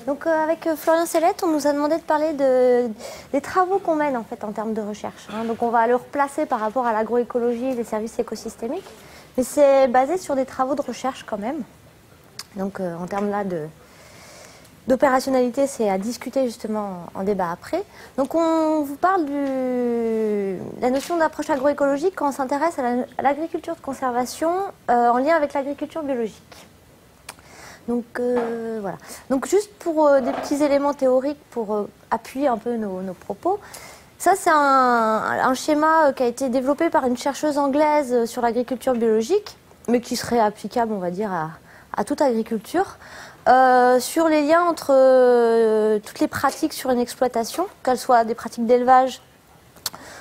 Donc avec Florian Sellette, on nous a demandé de parler des travaux qu'on mène en fait en termes de recherche. Donc on va le replacer par rapport à l'agroécologie et les services écosystémiques, mais c'est basé sur des travaux de recherche quand même. Donc en termes là d'opérationnalité, c'est à discuter justement en débat après. Donc on vous parle de la notion d'approche agroécologique quand on s'intéresse à l'agriculture de conservation en lien avec l'agriculture biologique. Donc voilà. Donc juste pour des petits éléments théoriques pour appuyer un peu nos propos. Ça c'est un schéma qui a été développé par une chercheuse anglaise sur l'agriculture biologique, mais qui serait applicable, on va dire, à toute agriculture, sur les liens entre toutes les pratiques sur une exploitation, qu'elles soient des pratiques d'élevage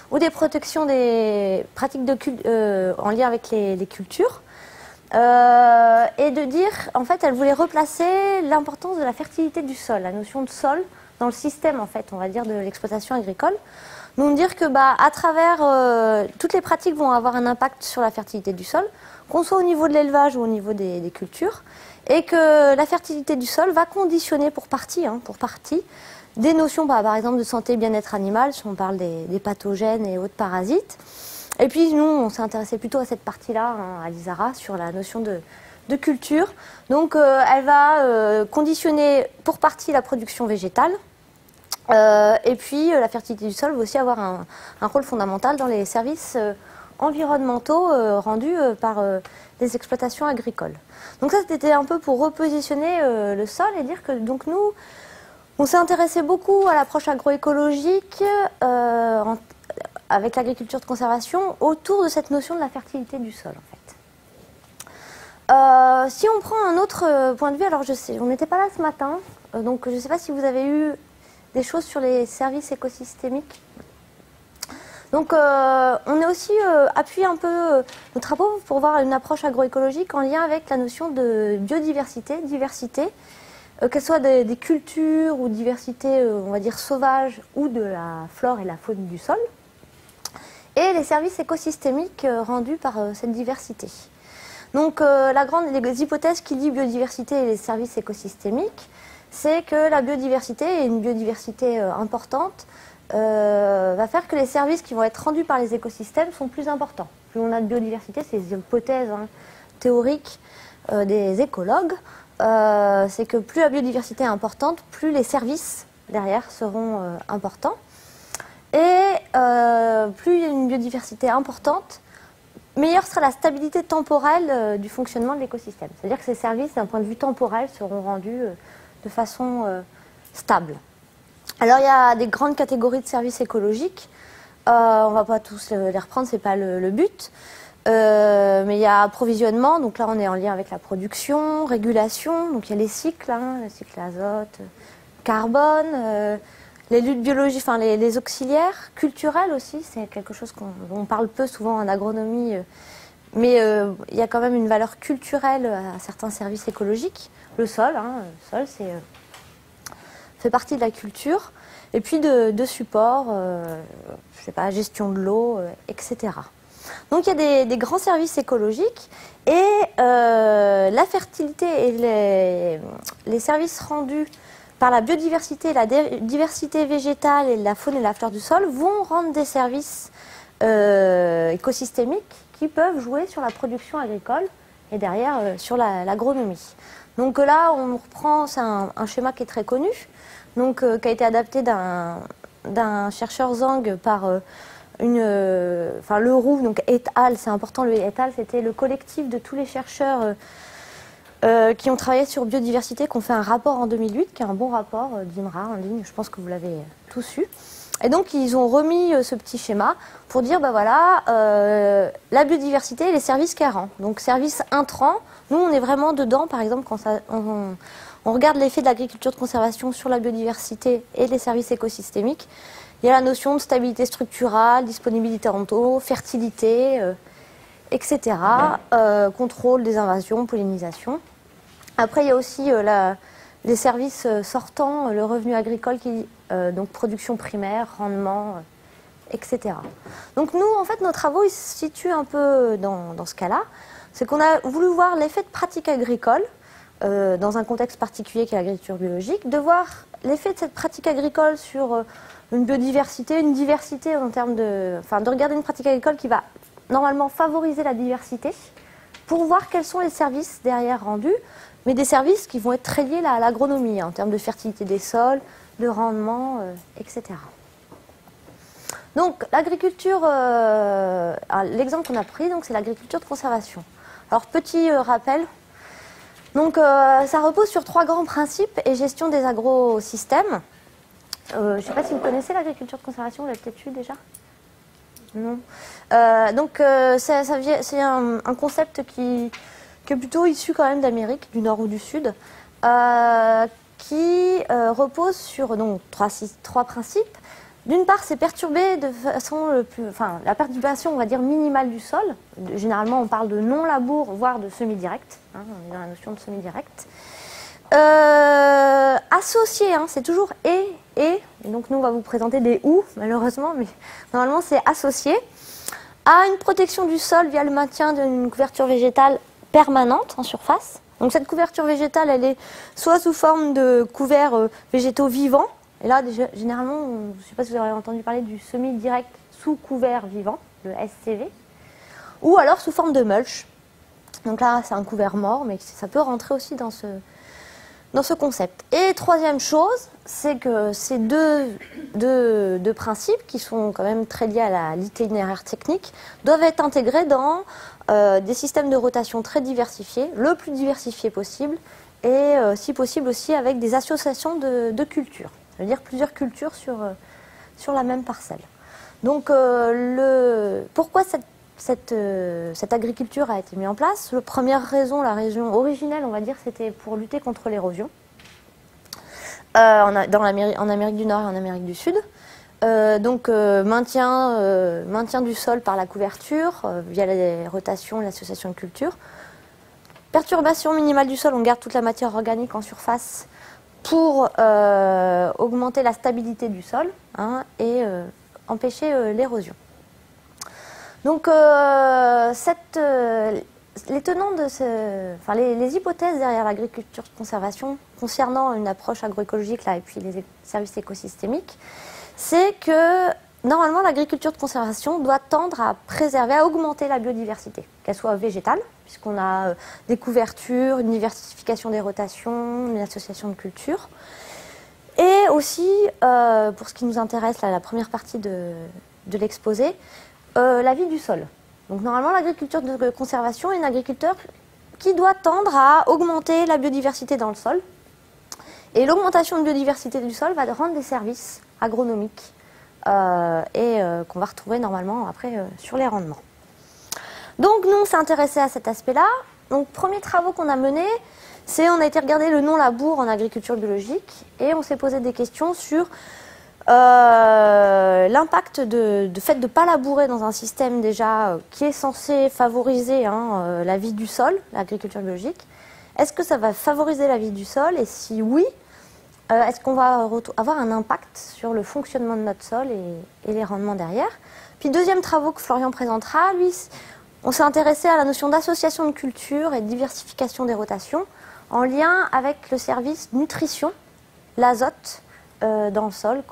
ou des protections des pratiques en lien avec les cultures. Et de dire, en fait, elle voulait replacer l'importance de la fertilité du sol, la notion de sol dans le système, en fait, on va dire, de l'exploitation agricole. Donc dire que, à travers toutes les pratiques vont avoir un impact sur la fertilité du sol, qu'on soit au niveau de l'élevage ou au niveau des cultures, et que la fertilité du sol va conditionner pour partie, des notions, par exemple, de santé et bien-être animal, si on parle des pathogènes et autres parasites. Et puis nous, on s'est intéressé plutôt à cette partie-là, à l'ISARA, sur la notion de culture. Donc elle va conditionner pour partie la production végétale. Et puis la fertilité du sol va aussi avoir un rôle fondamental dans les services environnementaux rendus par les exploitations agricoles. Donc ça, c'était un peu pour repositionner le sol et dire que donc nous, on s'est intéressé beaucoup à l'approche agroécologique avec l'agriculture de conservation autour de cette notion de la fertilité du sol, en fait. Si on prend un autre point de vue, alors je sais, on n'était pas là ce matin, donc je ne sais pas si vous avez eu des choses sur les services écosystémiques. Donc on a aussi appuyé un peu nos travaux pour voir une approche agroécologique en lien avec la notion de biodiversité, diversité, qu'elle soit des cultures ou diversité, on va dire, sauvage ou de la flore et la faune du sol, et les services écosystémiques rendus par cette diversité. Donc les hypothèses qui lient biodiversité et les services écosystémiques, c'est que la biodiversité, et une biodiversité importante, va faire que les services qui vont être rendus par les écosystèmes sont plus importants. Plus on a de biodiversité, c'est les hypothèses théoriques des écologues, c'est que plus la biodiversité est importante, plus les services derrière seront importants. Et plus il y a une biodiversité importante, meilleure sera la stabilité temporelle du fonctionnement de l'écosystème. C'est-à-dire que ces services, d'un point de vue temporel, seront rendus de façon stable. Alors il y a des grandes catégories de services écologiques. On ne va pas tous les reprendre, ce n'est pas le but. Mais il y a approvisionnement, donc là on est en lien avec la production, régulation, donc il y a les cycles, le cycle azote, carbone, les luttes biologiques, enfin les auxiliaires, culturels aussi, c'est quelque chose dont on parle peu souvent en agronomie, mais il y a quand même une valeur culturelle à certains services écologiques. Le sol, fait partie de la culture, et puis de support, je sais pas, gestion de l'eau, etc. Donc il y a des grands services écologiques, et la fertilité et les services rendus par la biodiversité, la diversité végétale et la faune et la flore du sol vont rendre des services écosystémiques qui peuvent jouer sur la production agricole et derrière sur l'agronomie. Donc là, on reprend, c'est un schéma qui est très connu, donc qui a été adapté d'un chercheur Zhang par le Roux, donc et al. C'est important, le et al. C'était le collectif de tous les chercheurs qui ont travaillé sur biodiversité, qui ont fait un rapport en 2008, qui est un bon rapport d'INRA en ligne, je pense que vous l'avez tous eu. Et donc ils ont remis ce petit schéma pour dire, la biodiversité et les services qu'elle rend. Donc services intrants, nous on est vraiment dedans, par exemple quand on regarde l'effet de l'agriculture de conservation sur la biodiversité et les services écosystémiques. Il y a la notion de stabilité structurale, disponibilité en eau, fertilité, etc. Contrôle des invasions, pollinisation. Après, il y a aussi les services sortants, le revenu agricole, donc production primaire, rendement, etc. Donc nous, en fait, nos travaux ils se situent un peu dans ce cas-là. C'est qu'on a voulu voir l'effet de pratique agricole dans un contexte particulier qui est l'agriculture biologique, de voir l'effet de cette pratique agricole sur une biodiversité, une diversité en termes de... Enfin, de regarder une pratique agricole qui va normalement favoriser la diversité, pour voir quels sont les services derrière rendus, mais des services qui vont être très liés à l'agronomie, en termes de fertilité des sols, de rendement, etc. Donc l'agriculture, l'exemple qu'on a pris, c'est l'agriculture de conservation. Alors petit rappel, donc ça repose sur 3 grands principes et gestion des agrosystèmes. Je ne sais pas si vous connaissez l'agriculture de conservation, vous l'avez peut-être eu déjà? Non. C'est un concept qui est plutôt issu quand même d'Amérique, du Nord ou du Sud, qui repose sur donc, 3 principes. D'une part, c'est perturber de façon la perturbation, on va dire, minimale du sol. Généralement, on parle de non-labour, voire de semi-direct. On est dans la notion de semi-direct. Associé, c'est toujours et. Donc nous, on va vous présenter des ou, malheureusement, mais normalement, c'est associé à une protection du sol via le maintien d'une couverture végétale permanente en surface. Donc cette couverture végétale, elle est soit sous forme de couverts végétaux vivants. Et là, généralement, je ne sais pas si vous avez entendu parler du semi-direct sous couvert vivant, le SCV, ou alors sous forme de mulch. Donc là, c'est un couvert mort, mais ça peut rentrer aussi dans ce concept. Et troisième chose, c'est que ces deux principes, qui sont quand même très liés à l'itinéraire technique, doivent être intégrés dans des systèmes de rotation très diversifiés, le plus diversifié possible, et si possible aussi avec des associations de cultures. Ça veut dire plusieurs cultures sur la même parcelle. Donc, pourquoi cette agriculture a été mise en place? La première raison, la raison originelle, on va dire, c'était pour lutter contre l'érosion en Amérique du Nord et en Amérique du Sud. Maintien du sol par la couverture, via la rotation, l'association de cultures. Perturbation minimale du sol, on garde toute la matière organique en surface pour augmenter la stabilité du sol et empêcher l'érosion. Donc, les tenants les hypothèses derrière l'agriculture de conservation concernant une approche agroécologique et puis les services écosystémiques, c'est que normalement l'agriculture de conservation doit tendre à préserver, à augmenter la biodiversité, qu'elle soit végétale, puisqu'on a des couvertures, une diversification des rotations, une association de cultures, et aussi, pour ce qui nous intéresse, la première partie de l'exposé, la vie du sol. Donc normalement, l'agriculture de conservation est une agriculture qui doit tendre à augmenter la biodiversité dans le sol. Et l'augmentation de biodiversité du sol va rendre des services agronomiques qu'on va retrouver normalement après sur les rendements. Donc nous, on s'est intéressé à cet aspect-là. Donc premiers travaux qu'on a menés, on a été regarder le non-labour en agriculture biologique et on s'est posé des questions sur l'impact de fait de ne pas labourer dans un système déjà qui est censé favoriser la vie du sol, l'agriculture biologique. Est-ce que ça va favoriser la vie du sol? Et si oui, est-ce qu'on va avoir un impact sur le fonctionnement de notre sol et les rendements derrière? Puis deuxième travaux que Florian présentera, lui, on s'est intéressé à la notion d'association de cultures et de diversification des rotations en lien avec le service nutrition, l'azote, dans le sol,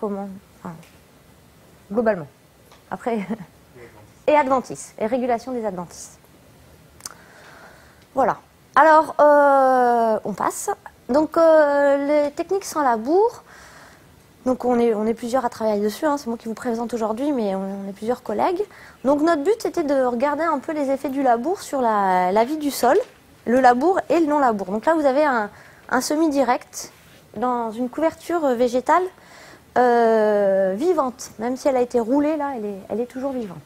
globalement. Après, et adventices, et régulation des adventices. Voilà. Alors, on passe. Donc, les techniques sans labour. Donc, on est plusieurs à travailler dessus. C'est moi qui vous présente aujourd'hui, mais on est plusieurs collègues. Donc, notre but, c'était de regarder un peu les effets du labour sur la vie du sol, le labour et le non-labour. Donc là, vous avez un semi-direct dans une couverture végétale vivante. Même si elle a été roulée, là, elle est toujours vivante.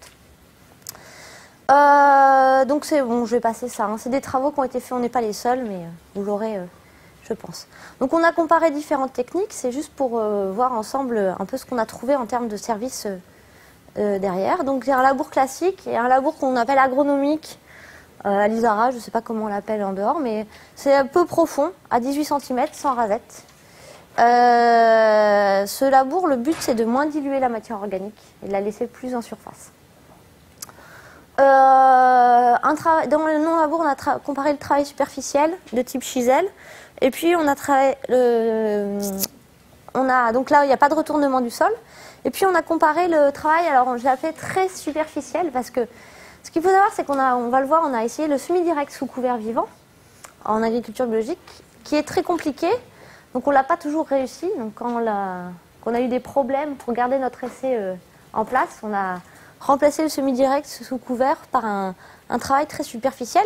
Donc c'est bon, je vais passer ça. C'est des travaux qui ont été faits, on n'est pas les seuls, mais vous l'aurez, je pense. Donc on a comparé différentes techniques, c'est juste pour voir ensemble un peu ce qu'on a trouvé en termes de services derrière. Donc il y a un labour classique et un labour qu'on appelle agronomique, à l'Isara, je ne sais pas comment on l'appelle en dehors, mais c'est un peu profond, à 18 cm, sans rasette. Ce labour, le but c'est de moins diluer la matière organique et de la laisser plus en surface. Dans le non-labour, on a comparé le travail superficiel de type chisel. Et puis, on a travaillé donc là, il n'y a pas de retournement du sol. Et puis, on a comparé le travail, alors je l'ai appelé très superficiel, parce que ce qu'il faut savoir, c'est on va le voir, on a essayé le semi-direct sous couvert vivant en agriculture biologique, qui est très compliqué. Donc, on ne l'a pas toujours réussi. Donc, quand on a eu des problèmes pour garder notre essai en place, on a remplacé le semi-direct sous couvert par un travail très superficiel.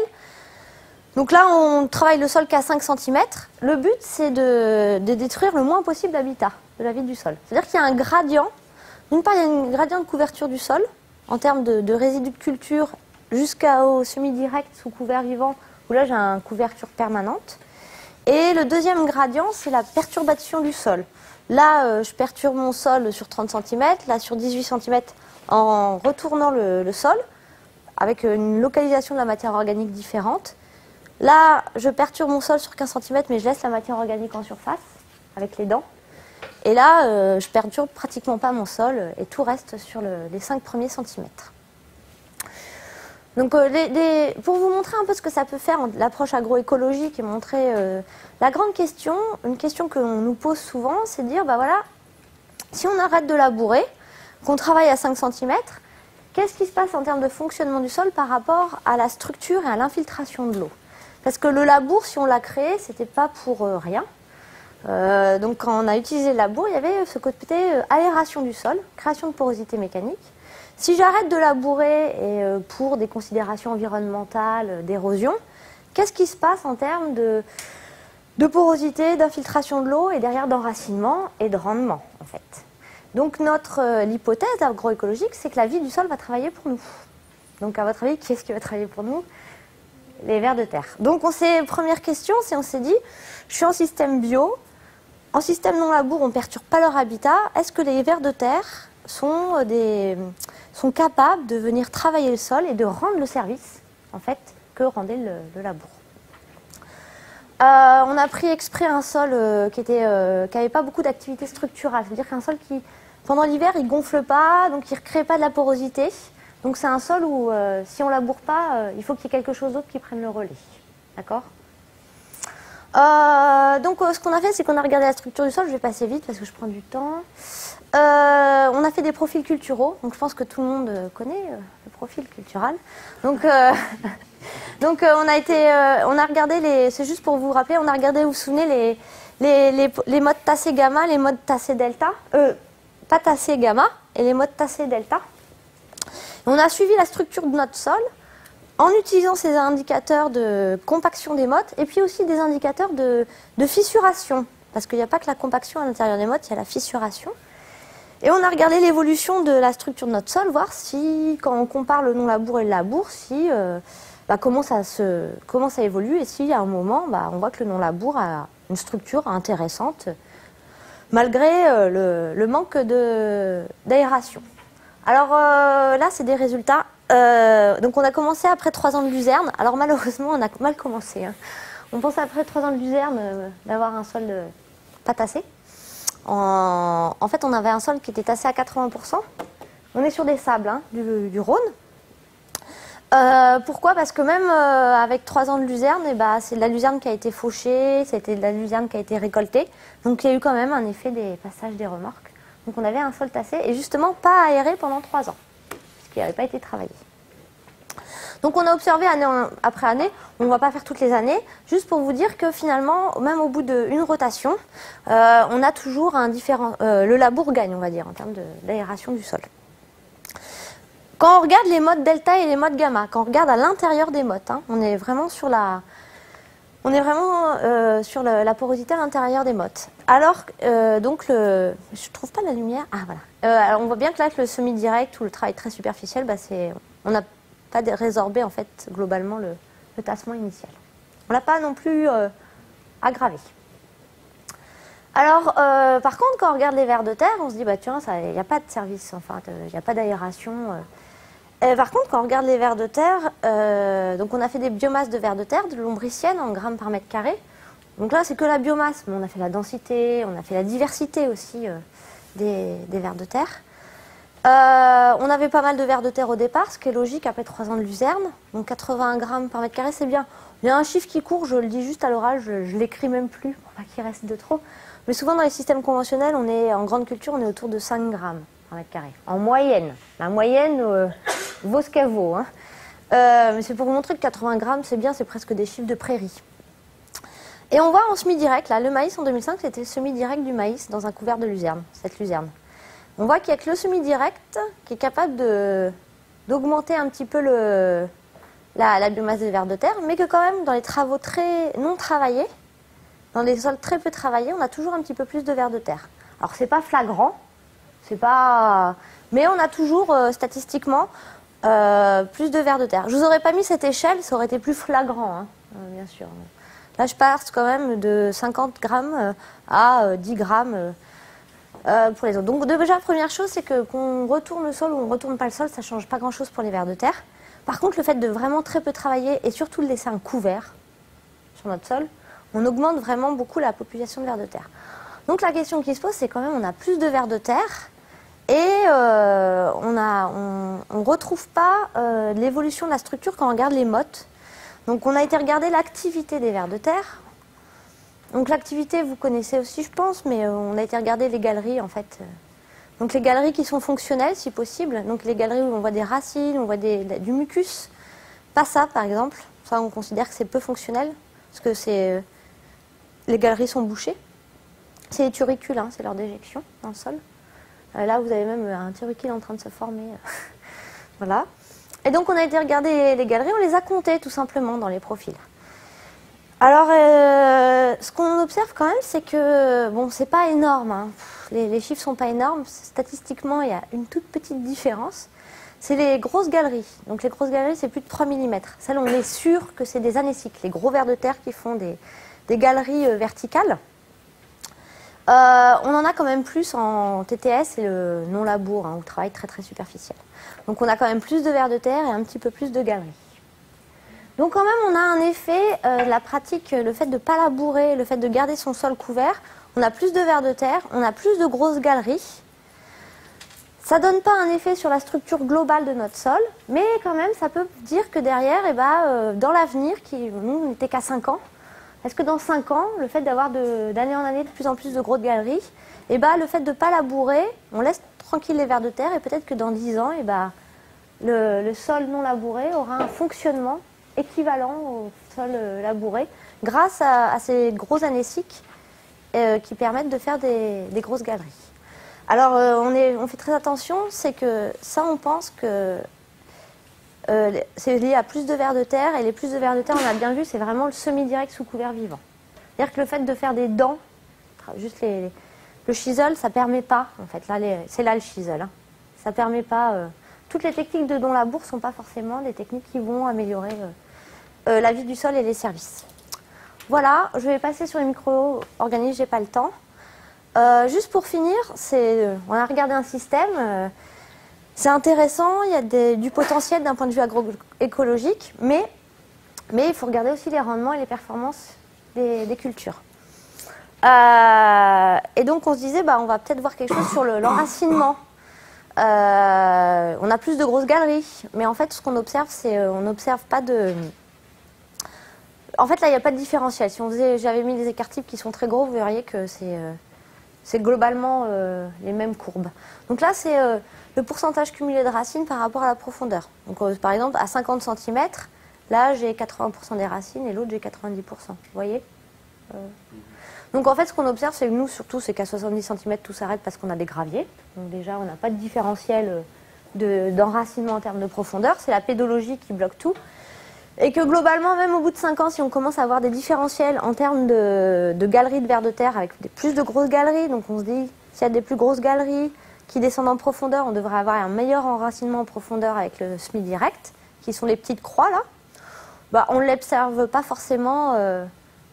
Donc là, on travaille le sol qu'à 5 cm. Le but, c'est de détruire le moins possible l'habitat de la vie du sol. C'est-à-dire qu'il y a un gradient. D'une part, il y a un gradient de couverture du sol en termes de résidus de culture jusqu'au semi-direct sous couvert vivant, où là, j'ai une couverture permanente. Et le deuxième gradient, c'est la perturbation du sol. Là, je perturbe mon sol sur 30 cm, là sur 18 cm en retournant le sol, avec une localisation de la matière organique différente. Là, je perturbe mon sol sur 15 cm, mais je laisse la matière organique en surface, avec les dents. Et là, je perturbe pratiquement pas mon sol, et tout reste sur les 5 premiers centimètres. Donc, pour vous montrer un peu ce que ça peut faire, l'approche agroécologique, et montrer la grande question, une question que l'on nous pose souvent, c'est de dire, bah voilà, si on arrête de labourer, qu'on travaille à 5 cm, qu'est-ce qui se passe en termes de fonctionnement du sol par rapport à la structure et à l'infiltration de l'eau? Parce que le labour, si on l'a créé, c'était pas pour rien. Donc quand on a utilisé le labour, il y avait ce côté aération du sol, création de porosité mécanique. Si j'arrête de labourer et pour des considérations environnementales, d'érosion, qu'est-ce qui se passe en termes de porosité, d'infiltration de l'eau et derrière d'enracinement et de rendement en fait? Donc l'hypothèse agroécologique, c'est que la vie du sol va travailler pour nous. Donc à votre avis, qui est-ce qui va travailler pour nous? Les vers de terre. Donc première question, c'est on s'est dit, je suis en système bio, en système non labour, on ne perturbe pas leur habitat. Est-ce que les vers de terre sont capables de venir travailler le sol et de rendre le service en fait que rendait le labour? On a pris exprès un sol qui n'avait pas beaucoup d'activité structurale, c'est-à-dire qu'un sol qui, pendant l'hiver, il gonfle pas, donc il ne recrée pas de la porosité. Donc c'est un sol où, si on ne laboure pas, il faut qu'il y ait quelque chose d'autre qui prenne le relais. D'accord? Donc ce qu'on a fait, c'est qu'on a regardé la structure du sol. Je vais passer vite parce que je prends du temps. On a fait des profils culturaux. Donc je pense que tout le monde connaît le profil cultural. Donc, on a regardé c'est juste pour vous rappeler, on a regardé, vous vous souvenez, les modes tassé gamma, les modes tassé delta, pas tassé gamma, et les modes tassé delta. On a suivi la structure de notre sol en utilisant ces indicateurs de compaction des mottes et puis aussi des indicateurs de fissuration. Parce qu'il n'y a pas que la compaction à l'intérieur des mottes, il y a la fissuration. Et on a regardé l'évolution de la structure de notre sol, voir si, quand on compare le non-labour et le labour, comment ça évolue et si à un moment, on voit que le non-labour a une structure intéressante malgré le manque d'aération. Alors là, c'est des résultats. Donc on a commencé après 3 ans de luzerne. Alors malheureusement, on a mal commencé. Hein. On pensait après 3 ans de luzerne d'avoir un sol pas tassé. En fait, on avait un sol qui était tassé à 80%. On est sur des sables du Rhône. Pourquoi? Parce que même avec 3 ans de luzerne, c'est de la luzerne qui a été fauchée, c'était de la luzerne qui a été récoltée. Donc il y a eu quand même un effet des passages des remorques. Donc on avait un sol tassé et justement pas aéré pendant 3 ans, ce qui n'avait pas été travaillé. Donc on a observé année après année, on ne va pas faire toutes les années, juste pour vous dire que finalement, même au bout d'une rotation, on a toujours le labour gagne, on va dire, en termes d'aération du sol. Quand on regarde les modes delta et les modes gamma, quand on regarde à l'intérieur des modes, on est vraiment sur la porosité à l'intérieur des mottes. Alors, je trouve pas la lumière. Ah voilà. Alors on voit bien que là, que le semi-direct ou le travail très superficiel, on n'a pas résorbé en fait globalement le tassement initial. On l'a pas non plus aggravé. Alors, par contre, quand on regarde les vers de terre, on se dit tiens, il n'y a pas de service, enfin, il n'y a pas d'aération. Par contre, quand on regarde les vers de terre, donc on a fait des biomasses de vers de terre, de lombriciennes en grammes par mètre carré. Donc là, c'est que la biomasse, mais on a fait la densité, on a fait la diversité aussi des vers de terre. On avait pas mal de vers de terre au départ, ce qui est logique après 3 ans de luzerne. Donc 80 grammes par mètre carré, c'est bien. Il y a un chiffre qui court, je le dis juste à l'oral, je l'écris même plus pour pas qu'il reste de trop. Mais souvent dans les systèmes conventionnels, en grande culture, on est autour de 5 grammes par mètre carré. En moyenne. La moyenne vaut ce qu'elle vaut. Hein. Mais c'est pour vous montrer que 80 grammes, c'est bien, c'est presque des chiffres de prairie. Et on voit en semi-direct, là, le maïs en 2005, c'était le semi-direct du maïs dans un couvert de luzerne, cette luzerne. On voit qu'il n'y a que le semi-direct qui est capable d'augmenter un petit peu la biomasse des vers de terre, mais que quand même, dans les travaux très non travaillés, dans les sols très peu travaillés, on a toujours un petit peu plus de vers de terre. Alors, c'est pas flagrant, mais on a toujours, statistiquement, plus de vers de terre. Je vous aurais pas mis cette échelle, ça aurait été plus flagrant, hein, bien sûr. Là, je passe quand même de 50 grammes à 10 grammes pour les autres. Donc déjà, première chose, c'est que qu'on retourne le sol ou on ne retourne pas le sol, ça ne change pas grand-chose pour les vers de terre. Par contre, le fait de vraiment très peu travailler et surtout de laisser un couvert sur notre sol, on augmente vraiment beaucoup la population de vers de terre. Donc la question qui se pose, c'est quand même on a plus de vers de terre et on ne retrouve pas l'évolution de la structure quand on regarde les mottes. Donc on a été regarder l'activité des vers de terre. Donc l'activité, vous connaissez aussi, je pense, mais on a été regarder les galeries, en fait. Donc les galeries qui sont fonctionnelles, si possible. Donc les galeries où on voit des racines, on voit du mucus. Pas ça, par exemple. Ça, on considère que c'est peu fonctionnel, parce que les galeries sont bouchées. C'est les turricules, hein, c'est leur déjection dans le sol. Là, vous avez même un turricule en train de se former. Voilà. Et donc, on a été regarder les galeries, on les a comptées, tout simplement, dans les profils. Alors, ce qu'on observe quand même, c'est que, bon, c'est pas énorme, hein. Les chiffres sont pas énormes. Statistiquement, il y a une toute petite différence. C'est les grosses galeries. Donc, les grosses galeries, c'est plus de 3 mm. Celles, on est sûr que c'est des anéciques, les gros vers de terre qui font des galeries verticales. On en a quand même plus en TTS et le non-labour, hein, ou travail très très superficiel. Donc, on a quand même plus de vers de terre et un petit peu plus de galeries. Donc quand même, on a un effet, la pratique, le fait de ne pas labourer, le fait de garder son sol couvert, on a plus de vers de terre, on a plus de grosses galeries. Ça ne donne pas un effet sur la structure globale de notre sol, mais quand même, ça peut dire que derrière, dans l'avenir, nous, on n'était qu'à 5 ans, est-ce que dans 5 ans, le fait d'avoir d'année en année de plus en plus de grosses galeries, le fait de ne pas labourer, on laisse tranquille les vers de terre, et peut-être que dans 10 ans, le sol non labouré aura un fonctionnement équivalent au sol labouré, grâce à ces gros anéciques qui permettent de faire des grosses galeries. Alors, on fait très attention, c'est que ça, on pense que c'est lié à plus de vers de terre, et les plus de vers de terre, on a bien vu, c'est vraiment le semi-direct sous couvert vivant. C'est-à-dire que le fait de faire des dents, juste le chisel, ça ne permet pas, en fait, c'est là le chisel, hein, ça ne permet pas, toutes les techniques de don labour ne sont pas forcément des techniques qui vont améliorer la vie du sol et les services. Voilà, je vais passer sur les micro-organismes, j'ai pas le temps. Juste pour finir, on a regardé un système, c'est intéressant, il y a du potentiel d'un point de vue agroécologique, mais il faut regarder aussi les rendements et les performances des cultures. Et donc on se disait, on va peut-être voir quelque chose sur l'enracinement. On a plus de grosses galeries, mais en fait ce qu'on observe, c'est on n'observe pas de... En fait, là, il n'y a pas de différentiel. Si j'avais mis des écarts types qui sont très gros, vous verriez que c'est globalement les mêmes courbes. Donc là, c'est le pourcentage cumulé de racines par rapport à la profondeur. Donc, par exemple, à 50 cm, là, j'ai 80% des racines et l'autre, j'ai 90%. Vous voyez Donc, en fait, ce qu'on observe, c'est que nous, surtout, c'est qu'à 70 cm, tout s'arrête parce qu'on a des graviers. Donc, déjà, on n'a pas de différentiel d'enracinement en termes de profondeur. C'est la pédologie qui bloque tout. Et que globalement, même au bout de 5 ans, si on commence à avoir des différentiels en termes de galeries de vers de terre avec plus de grosses galeries, donc on se dit, s'il y a des plus grosses galeries qui descendent en profondeur, on devrait avoir un meilleur enracinement en profondeur avec le semi-direct, qui sont les petites croix là, on ne l'observe pas forcément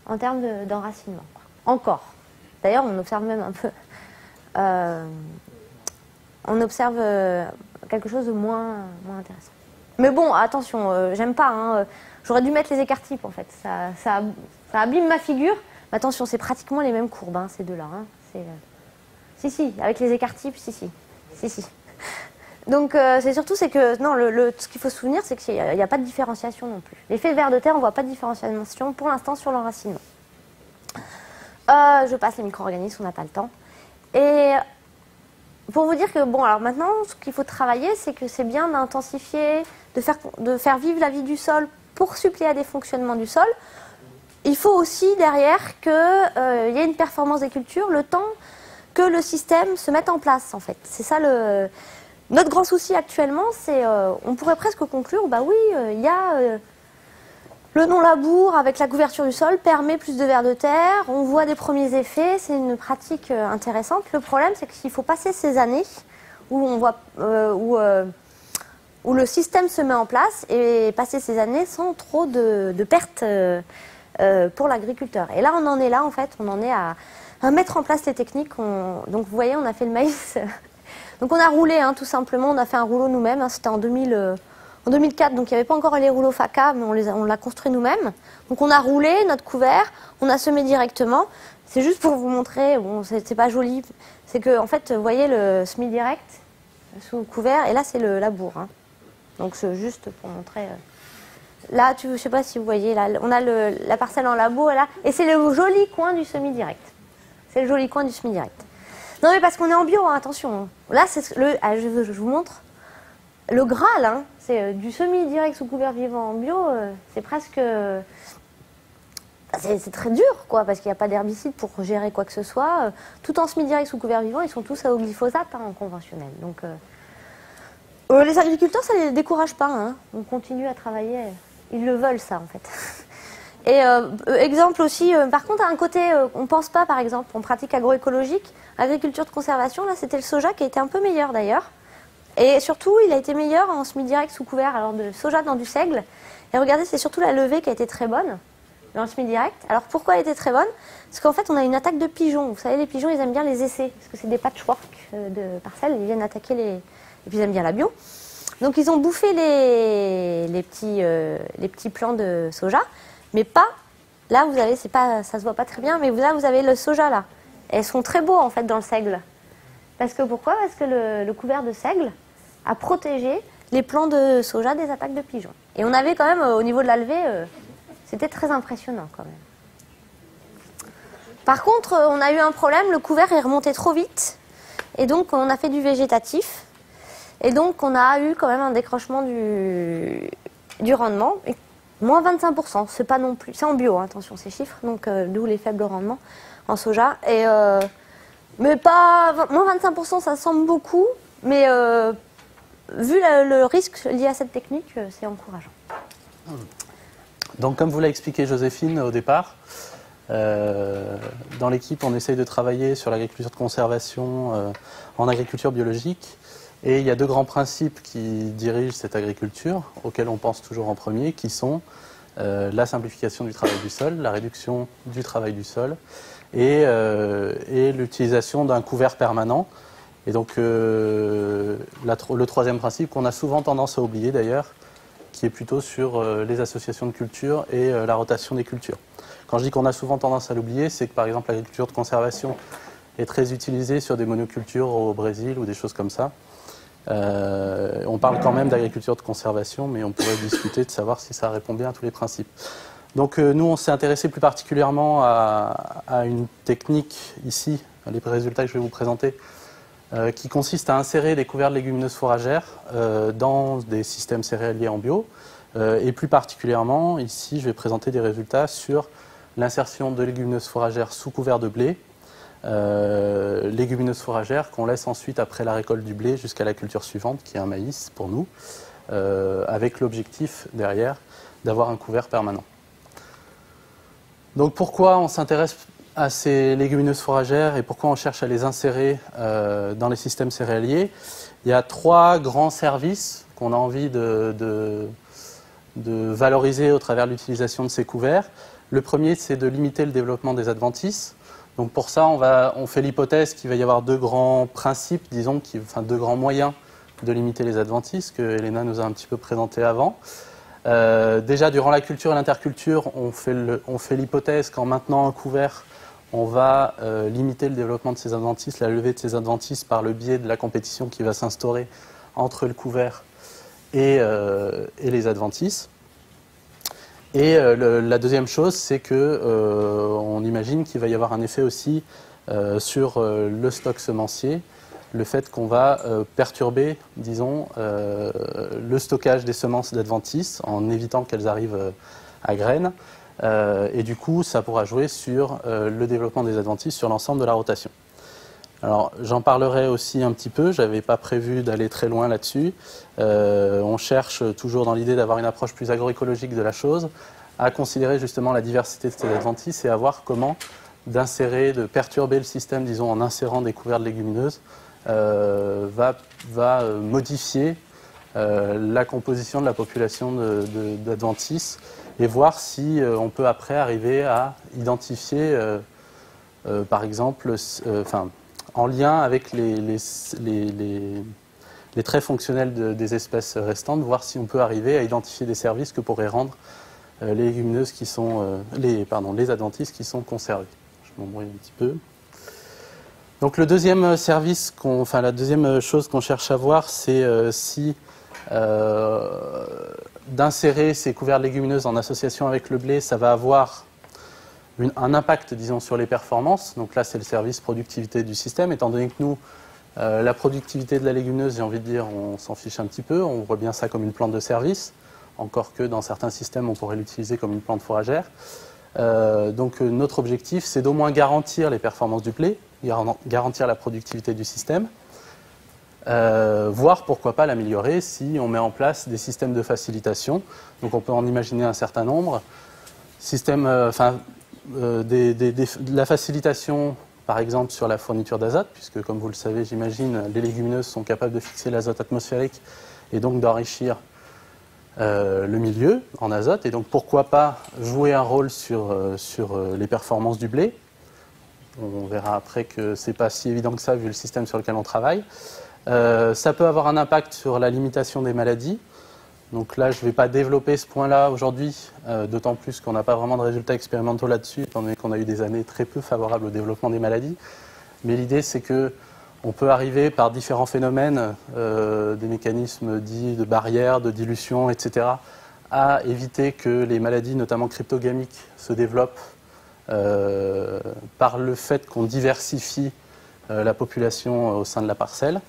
en termes d'enracinement. Encore. D'ailleurs, on observe même un peu... on observe quelque chose de moins intéressant. Mais bon, attention, j'aime pas, hein, j'aurais dû mettre les écarts types en fait, ça abîme ma figure. Mais attention, c'est pratiquement les mêmes courbes, hein, ces deux-là. Hein. Si, avec les écarts types, si. Donc c'est surtout que non, ce qu'il faut se souvenir, c'est qu'il n'y a pas de différenciation non plus. L'effet vers de terre, on ne voit pas de différenciation pour l'instant sur l'enracinement. Je passe les micro-organismes, on n'a pas le temps. Et pour vous dire que, bon, alors maintenant, ce qu'il faut travailler, c'est que c'est bien d'intensifier, de faire vivre la vie du sol pour suppléer à des fonctionnements du sol. Il faut aussi, derrière, qu'il y ait une performance des cultures, le temps que le système se mette en place, en fait. C'est ça notre grand souci actuellement, c'est, on pourrait presque conclure, bah oui, il y a... le non-labour avec la couverture du sol permet plus de vers de terre, on voit des premiers effets, c'est une pratique intéressante. Le problème, c'est qu'il faut passer ces années où on voit où le système se met en place et passer ces années sans trop de pertes pour l'agriculteur. Et là, on en est là, en fait, on en est à mettre en place les techniques. Donc, vous voyez, on a fait le maïs. Donc, on a roulé, hein, tout simplement, on a fait un rouleau nous-mêmes, hein, c'était en 2004, donc il n'y avait pas encore les rouleaux FACA, mais on l'a construit nous-mêmes. Donc on a roulé notre couvert, on a semé directement. C'est juste pour vous montrer, bon, c'est pas joli, c'est que en fait, vous voyez le semis direct sous couvert, et là c'est le labour. Hein. Donc c'est juste pour montrer. Là, je sais pas si vous voyez, là, on a la parcelle en labour, là, et c'est le joli coin du semis direct. C'est le joli coin du semis direct. Non mais parce qu'on est en bio, hein, attention. Là, je vous montre. Le Graal, hein, c'est du semi-direct sous couvert vivant en bio, c'est presque... c'est très dur, quoi, parce qu'il n'y a pas d'herbicide pour gérer quoi que ce soit. Tout en semi-direct sous couvert vivant, ils sont tous au glyphosate, hein, en conventionnel. Donc, les agriculteurs, ça ne les décourage pas. Hein. On continue à travailler. Ils le veulent, ça, en fait. Et exemple aussi, par contre, à un côté, on ne pense pas, par exemple, en pratique agroécologique, agriculture de conservation, là, c'était le soja qui a été un peu meilleur, d'ailleurs. Et surtout, il a été meilleur en semi-direct sous couvert, alors de soja dans du seigle. Et regardez, c'est surtout la levée qui a été très bonne dans le semi-direct. Alors pourquoi elle était très bonne? Parce qu'en fait, on a une attaque de pigeons. Vous savez, les pigeons, ils aiment bien les essais, parce que c'est des patchwork de parcelles. Ils viennent attaquer et puis ils aiment bien la bio. Donc ils ont bouffé les petits plants de soja, mais pas... Là, vous avez, ça se voit pas très bien, mais là, vous avez le soja, là. Et elles sont très beaux, en fait, dans le seigle. Parce que pourquoi? Parce que le couvert de seigle a protégé les plants de soja des attaques de pigeons. Et on avait quand même, au niveau de la levée, c'était très impressionnant quand même. Par contre, on a eu un problème, le couvert est remonté trop vite. Et donc, on a fait du végétatif. Et donc, on a eu quand même un décrochement du rendement. Et moins 25%, c'est pas non plus... C'est en bio, hein, attention, ces chiffres. Donc, d'où les faibles rendements en soja. Et... mais pas... Moins 25%, ça semble beaucoup. Mais... vu le risque lié à cette technique, c'est encourageant. Donc, comme vous l'a expliqué Joséphine au départ, dans l'équipe, on essaye de travailler sur l'agriculture de conservation en agriculture biologique. Et il y a deux grands principes qui dirigent cette agriculture, auxquels on pense toujours en premier, qui sont la simplification du travail du sol, la réduction du travail du sol et l'utilisation d'un couvert permanent. Et donc, le troisième principe qu'on a souvent tendance à oublier d'ailleurs, qui est plutôt sur les associations de cultures et la rotation des cultures. Quand je dis qu'on a souvent tendance à l'oublier, c'est que par exemple l'agriculture de conservation est très utilisée sur des monocultures au Brésil ou des choses comme ça. On parle quand même d'agriculture de conservation, mais on pourrait discuter de savoir si ça répond bien à tous les principes. Donc nous, on s'est intéressé plus particulièrement à une technique ici, les résultats que je vais vous présenter, qui consiste à insérer des couverts de légumineuses fourragères dans des systèmes céréaliers en bio. Et plus particulièrement, ici, je vais présenter des résultats sur l'insertion de légumineuses fourragères sous couvert de blé, légumineuses fourragères qu'on laisse ensuite après la récolte du blé jusqu'à la culture suivante, qui est un maïs pour nous, avec l'objectif derrière d'avoir un couvert permanent. Donc pourquoi on s'intéresse à ces légumineuses fourragères et pourquoi on cherche à les insérer dans les systèmes céréaliers? Il y a trois grands services qu'on a envie de valoriser au travers de l'utilisation de ces couverts. Le premier, c'est de limiter le développement des adventices. Donc pour ça, on fait l'hypothèse qu'il va y avoir deux grands principes, disons, deux grands moyens de limiter les adventices que Elena nous a un petit peu présenté avant. Déjà, durant la culture et l'interculture, on fait l'hypothèse qu'en maintenant un couvert, on va limiter le développement de ces adventices, la levée de ces adventices par le biais de la compétition qui va s'instaurer entre le couvert et les adventices. Et la deuxième chose, c'est qu'on imagine qu'il va y avoir un effet aussi sur le stock semencier, le fait qu'on va perturber, disons, le stockage des semences d'adventices en évitant qu'elles arrivent à graines. Et du coup, ça pourra jouer sur le développement des adventices sur l'ensemble de la rotation. Alors, j'en parlerai aussi un petit peu, je n'avais pas prévu d'aller très loin là-dessus. On cherche toujours dans l'idée d'avoir une approche plus agroécologique de la chose, à considérer justement la diversité de ces adventices et à voir comment d'insérer, de perturber le système, disons, en insérant des couverts de légumineuses, va modifier la composition de la population d'adventices et voir si on peut après arriver à identifier, par exemple, en lien avec les traits fonctionnels des espèces restantes, voir si on peut arriver à identifier des services que pourraient rendre les légumineuses qui sont, les adventices qui sont conservés. Je m'embrouille un petit peu. Donc le deuxième service, la deuxième chose qu'on cherche à voir, c'est si d'insérer ces couverts de légumineuses en association avec le blé, ça va avoir un impact, disons, sur les performances. Donc là, c'est le service productivité du système, étant donné que nous, la productivité de la légumineuse, j'ai envie de dire, on s'en fiche un petit peu, on voit bien ça comme une plante de service, encore que dans certains systèmes, on pourrait l'utiliser comme une plante fourragère. Donc notre objectif, c'est d'au moins garantir les performances du blé, garantir la productivité du système, voire pourquoi pas l'améliorer si on met en place des systèmes de facilitation. Donc on peut en imaginer un certain nombre. De la facilitation, par exemple, sur la fourniture d'azote, puisque comme vous le savez, j'imagine, les légumineuses sont capables de fixer l'azote atmosphérique et donc d'enrichir le milieu en azote. Et donc pourquoi pas jouer un rôle sur les performances du blé. On verra après que c'est pas si évident que ça vu le système sur lequel on travaille. Ça peut avoir un impact sur la limitation des maladies. Donc là, je ne vais pas développer ce point-là aujourd'hui, d'autant plus qu'on n'a pas vraiment de résultats expérimentaux là-dessus, étant donné qu'on a eu des années très peu favorables au développement des maladies. Mais l'idée, c'est qu'on peut arriver par différents phénomènes, des mécanismes dits de barrière, de dilution, etc., à éviter que les maladies, notamment cryptogamiques, se développent par le fait qu'on diversifie la population au sein de la parcelle.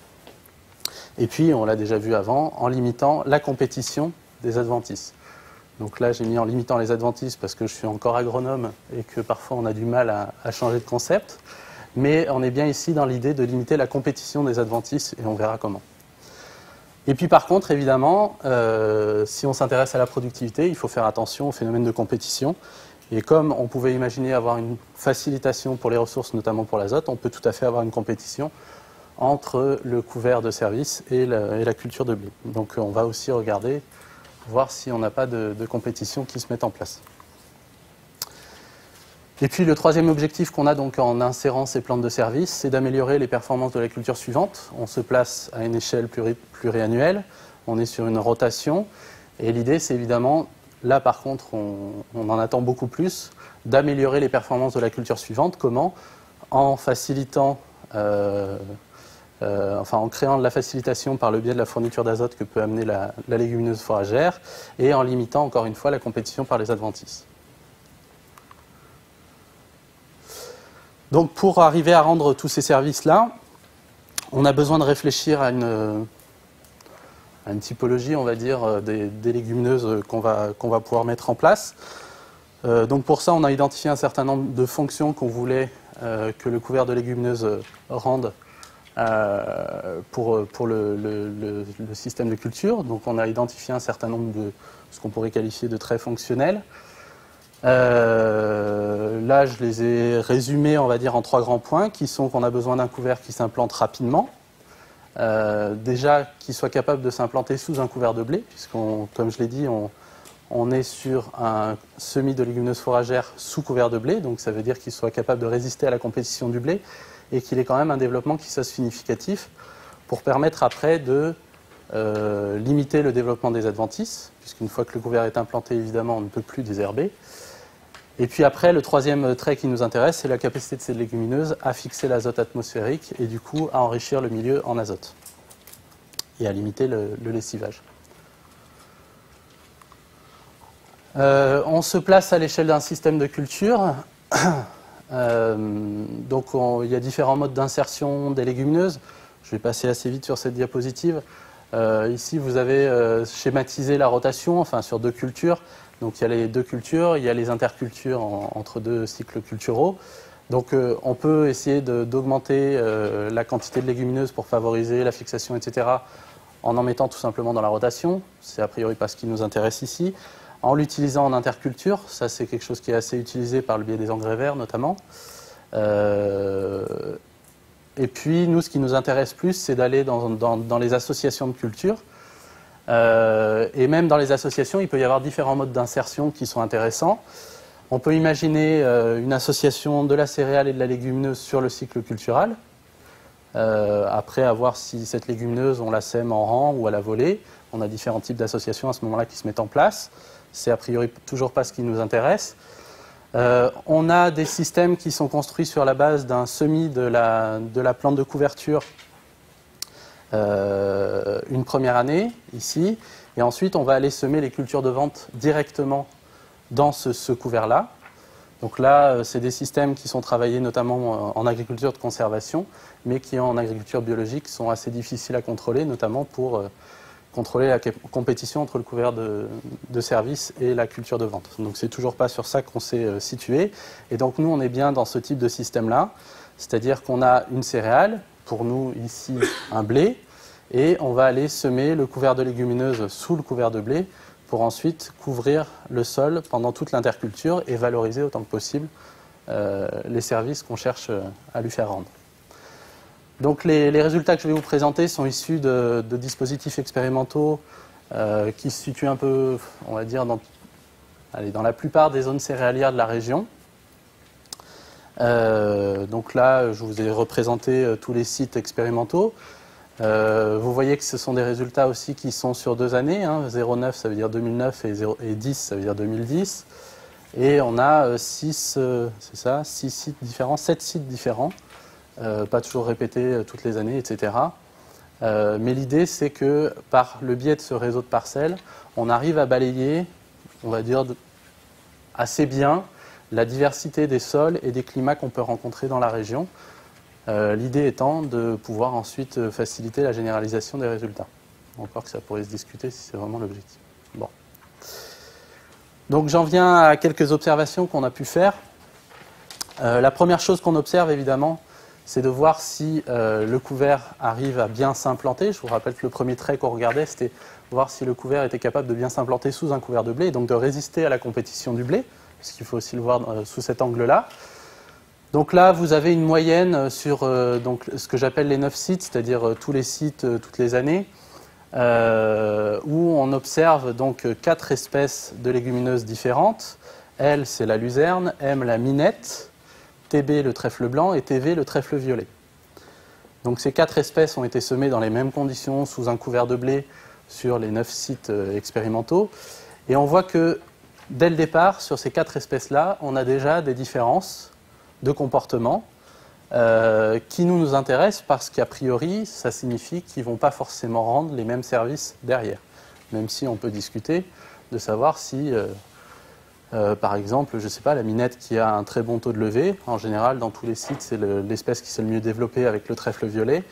Et puis, on l'a déjà vu avant, en limitant la compétition des adventices. Donc là, j'ai mis en limitant les adventices parce que je suis encore agronome et que parfois on a du mal à changer de concept. Mais on est bien ici dans l'idée de limiter la compétition des adventices et on verra comment. Et puis par contre, évidemment, si on s'intéresse à la productivité, il faut faire attention au phénomène de compétition. Et comme on pouvait imaginer avoir une facilitation pour les ressources, notamment pour l'azote, on peut tout à fait avoir une compétition entre le couvert de service et la culture de blé. Donc on va aussi regarder, voir si on n'a pas de compétition qui se met en place. Et puis le troisième objectif qu'on a donc en insérant ces plantes de service, c'est d'améliorer les performances de la culture suivante. On se place à une échelle pluriannuelle, on est sur une rotation, et l'idée c'est évidemment, là par contre on en attend beaucoup plus, d'améliorer les performances de la culture suivante. Comment ? En facilitant en créant de la facilitation par le biais de la fourniture d'azote que peut amener la légumineuse fourragère et en limitant encore une fois la compétition par les adventices. Donc pour arriver à rendre tous ces services-là, on a besoin de réfléchir à une typologie, on va dire, des légumineuses qu'on va pouvoir mettre en place. Donc pour ça, on a identifié un certain nombre de fonctions qu'on voulait que le couvert de légumineuses rende pour le système de culture. Donc on a identifié un certain nombre de ce qu'on pourrait qualifier de traits fonctionnels. Là, je les ai résumés, on va dire, en 3 grands points, qui sont qu'on a besoin d'un couvert qui s'implante rapidement, déjà qu'il soit capable de s'implanter sous un couvert de blé, puisqu'on, comme je l'ai dit, on est sur un semis de légumineuses fourragères sous couvert de blé, donc ça veut dire qu'il soit capable de résister à la compétition du blé, et qu'il ait quand même un développement qui soit significatif pour permettre après de limiter le développement des adventices, puisqu'une fois que le couvert est implanté, évidemment, on ne peut plus désherber. Et puis après, le troisième trait qui nous intéresse, c'est la capacité de ces légumineuses à fixer l'azote atmosphérique et du coup à enrichir le milieu en azote. et à limiter le lessivage. On se place à l'échelle d'un système de culture. Donc il y a différents modes d'insertion des légumineuses. Je vais passer assez vite sur cette diapositive. Ici, vous avez schématisé la rotation, enfin sur deux cultures. Donc il y a les deux cultures, il y a les intercultures entre deux cycles culturaux. Donc on peut essayer d'augmenter la quantité de légumineuses pour favoriser la fixation, etc. en mettant tout simplement dans la rotation. C'est a priori pas ce qui nous intéresse ici. En l'utilisant en interculture, ça c'est quelque chose qui est assez utilisé par le biais des engrais verts notamment. Et puis nous, ce qui nous intéresse plus, c'est d'aller dans les associations de culture. Et même dans les associations, il peut y avoir différents modes d'insertion qui sont intéressants. On peut imaginer une association de la céréale et de la légumineuse sur le cycle cultural. Après, à voir si cette légumineuse, on la sème en rang ou à la volée. On a différents types d'associations à ce moment-là qui se mettent en place. C'est a priori toujours pas ce qui nous intéresse. On a des systèmes qui sont construits sur la base d'un semis de la plante de couverture une première année, ici. Et ensuite, on va aller semer les cultures de vente directement dans ce couvert-là. Donc là, c'est des systèmes qui sont travaillés notamment en agriculture de conservation, mais qui en agriculture biologique sont assez difficiles à contrôler, notamment pour contrôler la compétition entre le couvert de service et la culture de vente. Donc c'est toujours pas sur ça qu'on s'est situé. Et donc nous, on est bien dans ce type de système-là, c'est-à-dire qu'on a une céréale, pour nous ici un blé, et on va aller semer le couvert de légumineuses sous le couvert de blé pour ensuite couvrir le sol pendant toute l'interculture et valoriser autant que possible les services qu'on cherche à lui faire rendre. Donc les résultats que je vais vous présenter sont issus de dispositifs expérimentaux qui se situent un peu, on va dire, dans la plupart des zones céréalières de la région. Donc là, je vous ai représenté tous les sites expérimentaux. Vous voyez que ce sont des résultats aussi qui sont sur 2 années. 0,9 ça veut dire 2009 et 10 ça veut dire 2010. Et on a 6 sites différents, 7 sites différents. Pas toujours répétés toutes les années, etc. Mais l'idée, c'est que par le biais de ce réseau de parcelles, on arrive à balayer, on va dire, assez bien la diversité des sols et des climats qu'on peut rencontrer dans la région. L'idée étant de pouvoir ensuite faciliter la généralisation des résultats. Encore que ça pourrait se discuter si c'est vraiment l'objectif. Bon. Donc j'en viens à quelques observations qu'on a pu faire. La première chose qu'on observe, évidemment, c'est de voir si le couvert arrive à bien s'implanter. Je vous rappelle que le premier trait qu'on regardait, c'était voir si le couvert était capable de bien s'implanter sous un couvert de blé, et donc de résister à la compétition du blé, parce qu'il faut aussi le voir sous cet angle-là. Donc là, vous avez une moyenne sur donc, ce que j'appelle les 9 sites, c'est-à-dire tous les sites, toutes les années, où on observe donc 4 espèces de légumineuses différentes. L, c'est la luzerne, M, la minette, TB, le trèfle blanc, et TV, le trèfle violet. Donc ces 4 espèces ont été semées dans les mêmes conditions, sous un couvert de blé, sur les 9 sites expérimentaux. Et on voit que, dès le départ, sur ces 4 espèces-là, on a déjà des différences de comportement qui nous intéressent parce qu'a priori, ça signifie qu'ils ne vont pas forcément rendre les mêmes services derrière. Même si on peut discuter de savoir si... par exemple, je ne sais pas, la minette qui a un très bon taux de levée, en général, dans tous les sites, c'est l'espèce qui s'est le mieux développée avec le trèfle violet.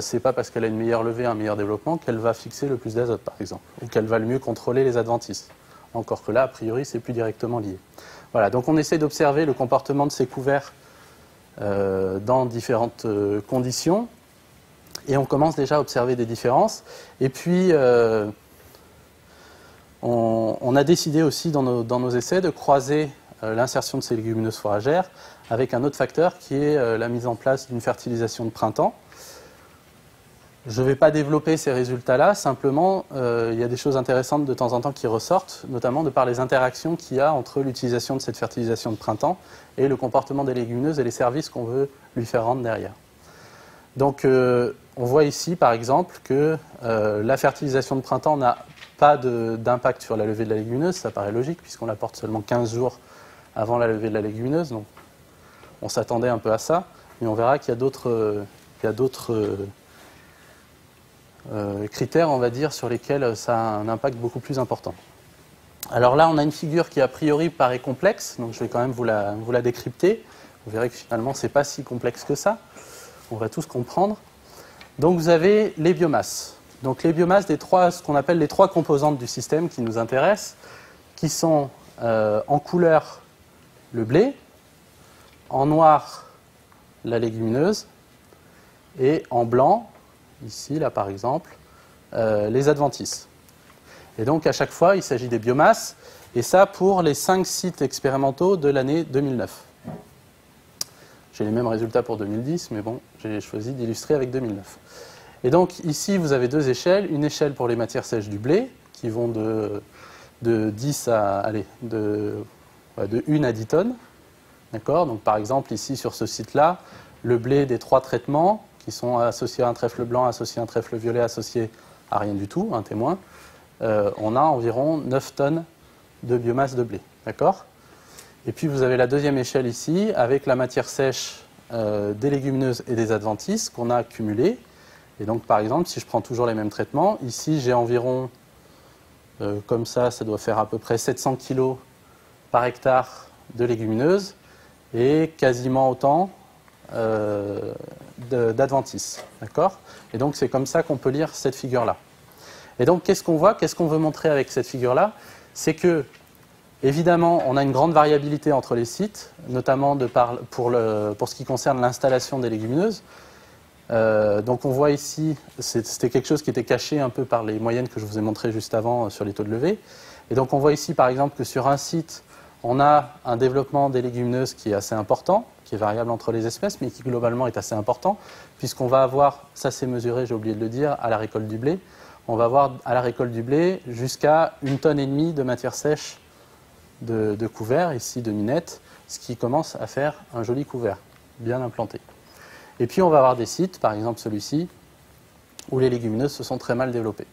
C'est pas parce qu'elle a une meilleure levée, un meilleur développement qu'elle va fixer le plus d'azote, par exemple, ou qu'elle va le mieux contrôler les adventices. Encore que là, a priori, c'est plus directement lié. Voilà, donc on essaie d'observer le comportement de ces couverts dans différentes conditions, et on commence déjà à observer des différences. Et puis... on a décidé aussi dans nos essais de croiser l'insertion de ces légumineuses fourragères avec un autre facteur qui est la mise en place d'une fertilisation de printemps. Je ne vais pas développer ces résultats-là, simplement il y a des choses intéressantes de temps en temps qui ressortent, notamment de par les interactions qu'il y a entre l'utilisation de cette fertilisation de printemps et le comportement des légumineuses et les services qu'on veut lui faire rendre derrière. Donc on voit ici par exemple que la fertilisation de printemps n'a pas d'impact sur la levée de la légumineuse, ça paraît logique puisqu'on la porte seulement 15 jours avant la levée de la légumineuse, donc on s'attendait un peu à ça, mais on verra qu'il y a d'autres critères, on va dire, sur lesquels ça a un impact beaucoup plus important. Alors là, on a une figure qui a priori paraît complexe, donc je vais quand même vous la décrypter. Vous verrez que finalement, ce n'est pas si complexe que ça. On va tous comprendre. Donc vous avez les biomasses. Donc les biomasses ce qu'on appelle les trois composantes du système qui nous intéressent, qui sont en couleur le blé, en noir la légumineuse, et en blanc, ici, là par exemple, les adventices. Et donc à chaque fois, il s'agit des biomasses, et ça pour les 5 sites expérimentaux de l'année 2009. J'ai les mêmes résultats pour 2010, mais bon, j'ai choisi d'illustrer avec 2009. Et donc ici, vous avez deux échelles. Une échelle pour les matières sèches du blé, qui vont de 10 à, allez, de 1 à 10 tonnes. D'accord ? Donc par exemple, ici, sur ce site-là, le blé des 3 traitements, qui sont associés à un trèfle blanc, associés à un trèfle violet, associés à rien du tout, un témoin, on a environ 9 tonnes de biomasse de blé. D'accord ? Et puis vous avez la deuxième échelle ici, avec la matière sèche des légumineuses et des adventices qu'on a cumulées. Et donc par exemple, si je prends toujours les mêmes traitements, ici j'ai environ, comme ça doit faire à peu près 700 kg par hectare de légumineuses et quasiment autant d'adventices. D'accord ? Et donc c'est comme ça qu'on peut lire cette figure-là. Et donc qu'est-ce qu'on voit ? Qu'est-ce qu'on veut montrer avec cette figure-là ? C'est que, évidemment, on a une grande variabilité entre les sites, notamment pour ce qui concerne l'installation des légumineuses. Donc on voit ici, c'était quelque chose qui était caché un peu par les moyennes que je vous ai montrées juste avant sur les taux de levée. Et donc on voit ici par exemple que sur un site, on a un développement des légumineuses qui est assez important, qui est variable entre les espèces, mais qui globalement est assez important, puisqu'on va avoir, ça c'est mesuré, j'ai oublié de le dire, à la récolte du blé, on va avoir à la récolte du blé jusqu'à 1,5 tonne de matière sèche de couvert, ici de minette, ce qui commence à faire un joli couvert, bien implanté. Et puis on va avoir des sites, par exemple celui-ci, où les légumineuses se sont très mal développées.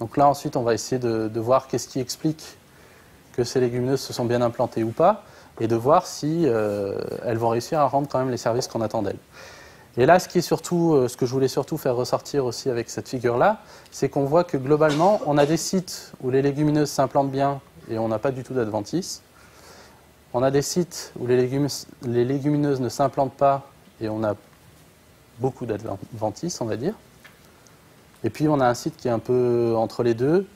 Donc là ensuite on va essayer de voir qu'est-ce qui explique que ces légumineuses se sont bien implantées ou pas, et de voir si elles vont réussir à rendre quand même les services qu'on attend d'elles. Et là ce que je voulais surtout faire ressortir aussi avec cette figure-là, c'est qu'on voit que globalement on a des sites où les légumineuses s'implantent bien et on n'a pas du tout d'adventices. On a des sites où les légumineuses ne s'implantent pas et on a beaucoup d'adventices, on va dire. Et puis on a un site qui est un peu entre les deux,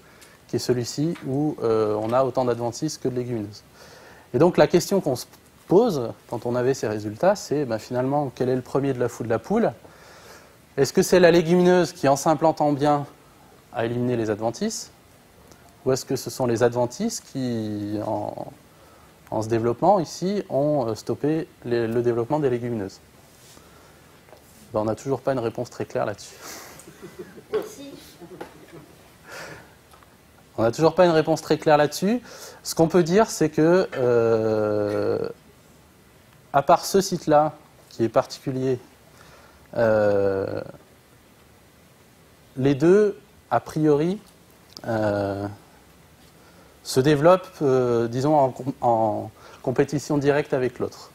qui est celui-ci, où on a autant d'adventices que de légumineuses. Et donc la question qu'on se pose, quand on avait ces résultats, c'est finalement, quel est le premier de la fou de la poule ? Est-ce que c'est la légumineuse qui, en s'implantant bien, a éliminé les adventices ? Ou est-ce que ce sont les adventices qui, en se développant ici, ont stoppé le développement des légumineuses ? On n'a toujours pas une réponse très claire là-dessus. Merci. On n'a toujours pas une réponse très claire là-dessus. Ce qu'on peut dire, c'est que, à part ce site-là, qui est particulier, les deux, a priori, se développent, disons, en compétition directe avec l'autre.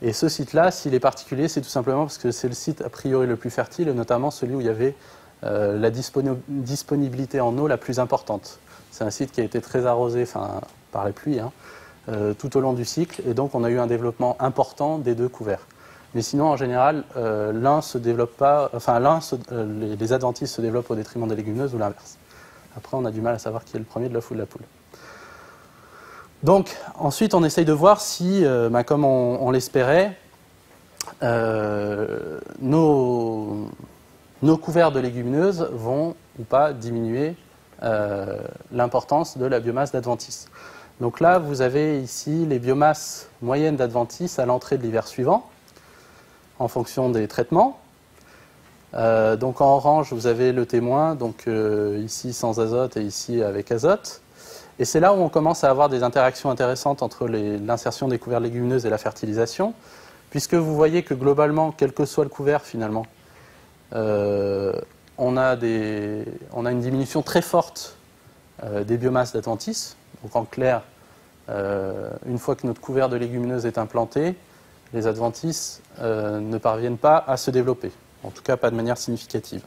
Et ce site-là, s'il est particulier, c'est tout simplement parce que c'est le site a priori le plus fertile, et notamment celui où il y avait la disponibilité en eau la plus importante. C'est un site qui a été très arrosé par les pluies tout au long du cycle, et donc on a eu un développement important des deux couverts. Mais sinon, en général, l'un se développe pas, les adventices se développent au détriment des légumineuses ou l'inverse. Après, on a du mal à savoir qui est le premier de l'œuf ou de la poule. Donc, ensuite, on essaye de voir si, comme on l'espérait, nos couverts de légumineuses vont ou pas diminuer l'importance de la biomasse d'adventices. Donc là, vous avez ici les biomasses moyennes d'adventices à l'entrée de l'hiver suivant, en fonction des traitements. Donc en orange, vous avez le témoin, donc ici sans azote et ici avec azote. Et c'est là où on commence à avoir des interactions intéressantes entre l'insertion des couverts légumineuses et la fertilisation, puisque vous voyez que globalement, quel que soit le couvert finalement, on a une diminution très forte des biomasses d'adventices. Donc en clair, une fois que notre couvert de légumineuses est implanté, les adventices ne parviennent pas à se développer, en tout cas pas de manière significative.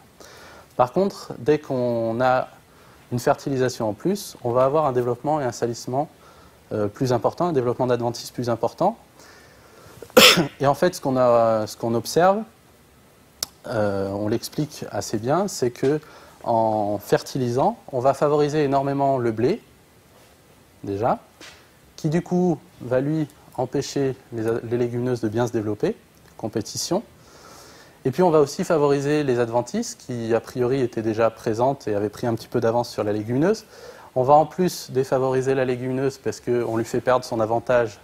Par contre, dès qu'on a une fertilisation en plus, on va avoir un développement et un salissement plus important, un développement d'adventices plus important. Et en fait, ce qu'on observe, on l'explique assez bien, c'est que en fertilisant, on va favoriser énormément le blé, déjà, qui du coup va lui empêcher les légumineuses de bien se développer, compétition. Et puis on va aussi favoriser les adventices qui a priori étaient déjà présentes et avaient pris un petit peu d'avance sur la légumineuse. On va en plus défavoriser la légumineuse parce qu'on lui fait perdre son avantage,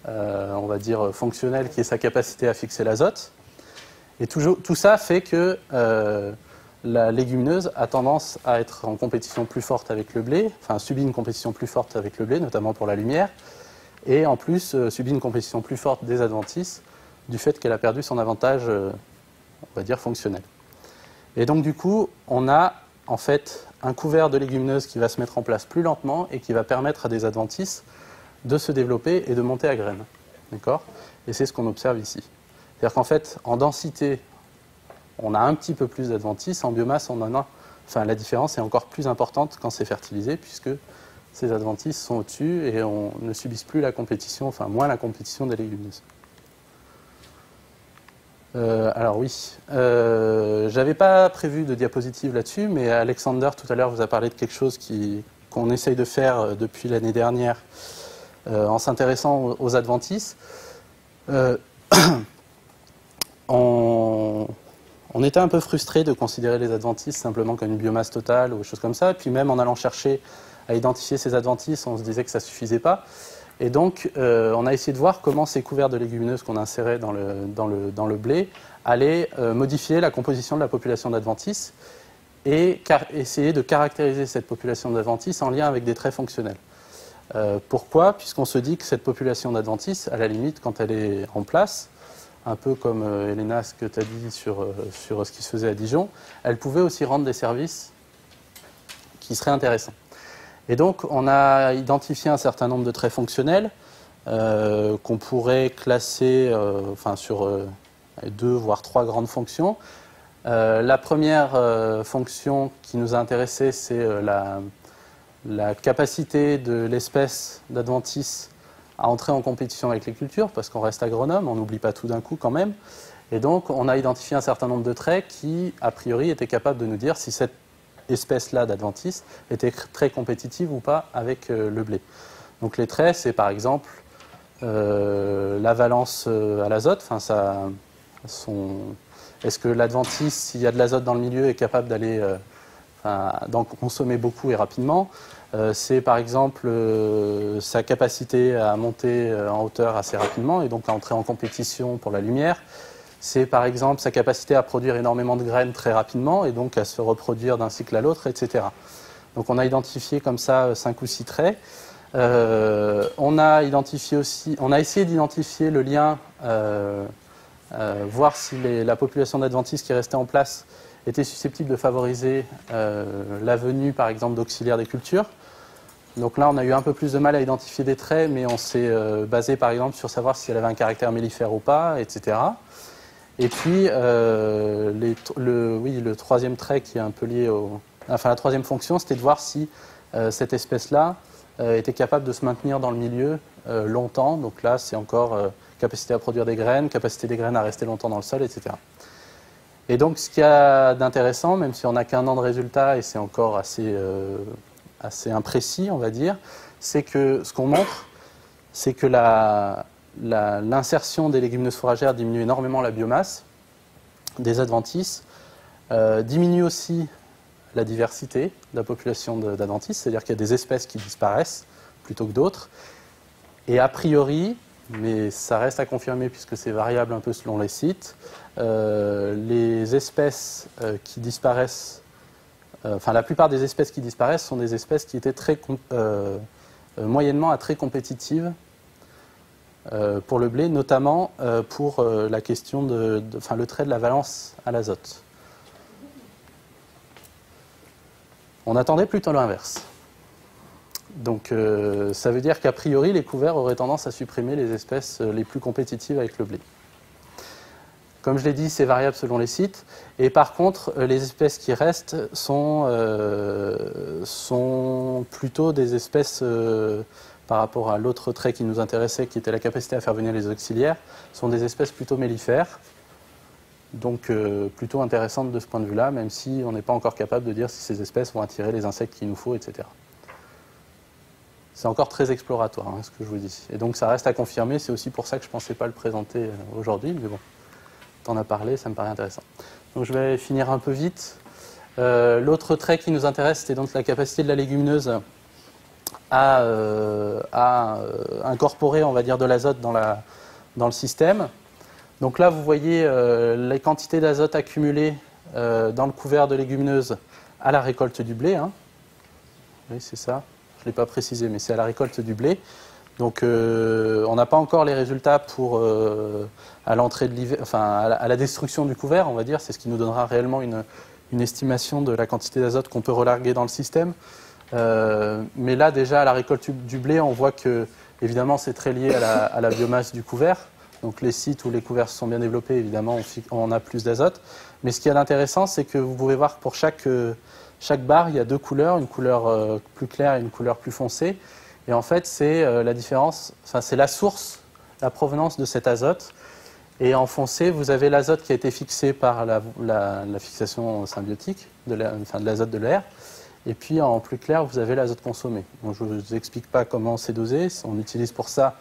on va dire fonctionnel, qui est sa capacité à fixer l'azote. Et tout ça fait que la légumineuse a tendance à être en compétition plus forte avec le blé, enfin subit une compétition plus forte avec le blé, notamment pour la lumière, et en plus subit une compétition plus forte des adventices du fait qu'elle a perdu son avantage, on va dire, fonctionnel. Et donc du coup, on a en fait un couvert de légumineuses qui va se mettre en place plus lentement et qui va permettre à des adventices de se développer et de monter à graines. D'accord ? Et c'est ce qu'on observe ici. C'est-à-dire qu'en fait, en densité, on a un petit peu plus d'adventices, en biomasse, on en a. Enfin, la différence est encore plus importante quand c'est fertilisé, puisque ces adventices sont au-dessus et on ne subissent plus la compétition, enfin moins la compétition des légumineuses. Alors oui, j'avais pas prévu de diapositive là-dessus, mais Alexander tout à l'heure vous a parlé de quelque chose qu'on essaye de faire depuis l'année dernière en s'intéressant aux adventices. On était un peu frustré de considérer les adventices simplement comme une biomasse totale ou des choses comme ça, et puis même en allant chercher à identifier ces adventices, on se disait que ça ne suffisait pas. Et donc, on a essayé de voir comment ces couverts de légumineuses qu'on insérait dans le blé allaient modifier la composition de la population d'adventices et essayer de caractériser cette population d'adventices en lien avec des traits fonctionnels. Pourquoi ? Puisqu'on se dit que cette population d'adventices, à la limite, quand elle est en place, un peu comme Elena, ce que tu as dit sur ce qui se faisait à Dijon, elle pouvait aussi rendre des services qui seraient intéressants. Et donc, on a identifié un certain nombre de traits fonctionnels qu'on pourrait classer sur 2 voire 3 grandes fonctions. La première fonction qui nous a intéressé, c'est la capacité de l'espèce d'adventice à entrer en compétition avec les cultures, parce qu'on reste agronome, on n'oublie pas tout d'un coup quand même. Et donc, on a identifié un certain nombre de traits qui, a priori, étaient capables de nous dire si cette espèce-là d'adventice était très compétitive ou pas avec le blé. Donc les traits, c'est par exemple la valence à l'azote. Est-ce que l'adventice, s'il y a de l'azote dans le milieu, est capable d'en consommer beaucoup et rapidement. C'est par exemple sa capacité à monter en hauteur assez rapidement et donc à entrer en compétition pour la lumière. C'est par exemple sa capacité à produire énormément de graines très rapidement et donc à se reproduire d'un cycle à l'autre, etc. Donc on a identifié comme ça 5 ou 6 traits. On a essayé d'identifier le lien, voir si la population d'adventices qui restait en place était susceptible de favoriser la venue par exemple d'auxiliaires des cultures. Donc là on a eu un peu plus de mal à identifier des traits, mais on s'est basé par exemple sur savoir si elle avait un caractère mellifère ou pas, etc. Et puis, le troisième trait qui est un peu lié la troisième fonction, c'était de voir si cette espèce-là était capable de se maintenir dans le milieu longtemps. Donc là, c'est encore capacité à produire des graines, capacité des graines à rester longtemps dans le sol, etc. Et donc, ce qu'il y a d'intéressant, même si on n'a qu'1 an de résultats et c'est encore assez imprécis, on va dire, c'est que ce qu'on montre, c'est que l'insertion des légumineuses fourragères diminue énormément la biomasse des adventices, diminue aussi la diversité de la population d'adventices, c'est-à-dire qu'il y a des espèces qui disparaissent plutôt que d'autres. Et a priori, mais ça reste à confirmer puisque c'est variable un peu selon les sites, les espèces qui disparaissent, la plupart des espèces qui disparaissent sont des espèces qui étaient moyennement à très compétitives pour le blé, notamment pour la question le trait de la valence à l'azote. On attendait plutôt l'inverse. Donc ça veut dire qu'a priori, les couverts auraient tendance à supprimer les espèces les plus compétitives avec le blé. Comme je l'ai dit, c'est variable selon les sites. Et par contre, les espèces qui restent sont plutôt des espèces, par rapport à l'autre trait qui nous intéressait, qui était la capacité à faire venir les auxiliaires, sont des espèces plutôt mellifères. Donc plutôt intéressantes de ce point de vue-là, même si on n'est pas encore capable de dire si ces espèces vont attirer les insectes qu'il nous faut, etc. C'est encore très exploratoire, hein, ce que je vous dis. Et donc ça reste à confirmer, c'est aussi pour ça que je ne pensais pas le présenter aujourd'hui, mais bon. T'en as parlé, ça me paraît intéressant. Donc je vais finir un peu vite. L'autre trait qui nous intéresse, c'était donc la capacité de la légumineuse à incorporer, on va dire, de l'azote dans le système. Donc là, vous voyez les quantités d'azote accumulées dans le couvert de légumineuse à la récolte du blé. Hein. Oui, c'est ça. Je ne l'ai pas précisé, mais c'est à la récolte du blé. Donc on n'a pas encore les résultats pour à l'entrée de l'hiver, enfin à la destruction du couvert, on va dire, c'est ce qui nous donnera réellement une estimation de la quantité d'azote qu'on peut relarguer dans le système. Mais là déjà à la récolte du blé, on voit que évidemment c'est très lié à la biomasse du couvert. Donc les sites où les couverts se sont bien développés, évidemment on a plus d'azote. Mais ce qui est intéressant, c'est que vous pouvez voir que pour chaque barre, il y a deux couleurs, une couleur plus claire et une couleur plus foncée. Et en fait, c'est la différence, enfin, c'est la source, la provenance de cet azote. Et en foncé, vous avez l'azote qui a été fixé par la fixation symbiotique de l'azote de l'air. Et puis en plus clair, vous avez l'azote consommé. Donc, je ne vous explique pas comment c'est dosé. On utilise pour ça